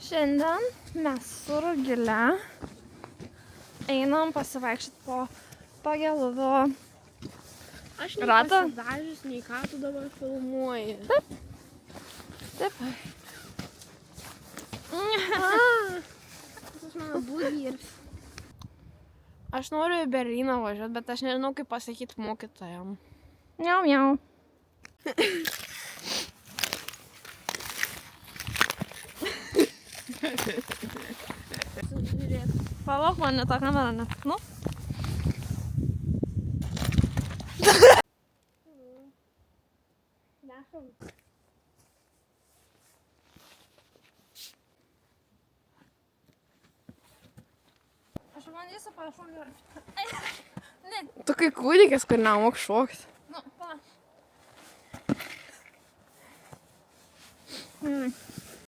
Šiandien mes su Rugile einam pasivaikščioti po Pageluvio Aš ratą. nepasidažius, nei ką tu dabar filmuoji. Taip. Tas mano būdyrs. Aš noriu į Berlyną važiuoti, bet aš nežinau, kaip pasakyti mokytojam. Miau, miau. Palauk, man ne tą kamerą, ne. Nu? Aš bandysiu pašokti. Ne. Tu kai kūdikis, kur nemok šokti. Nu, pala.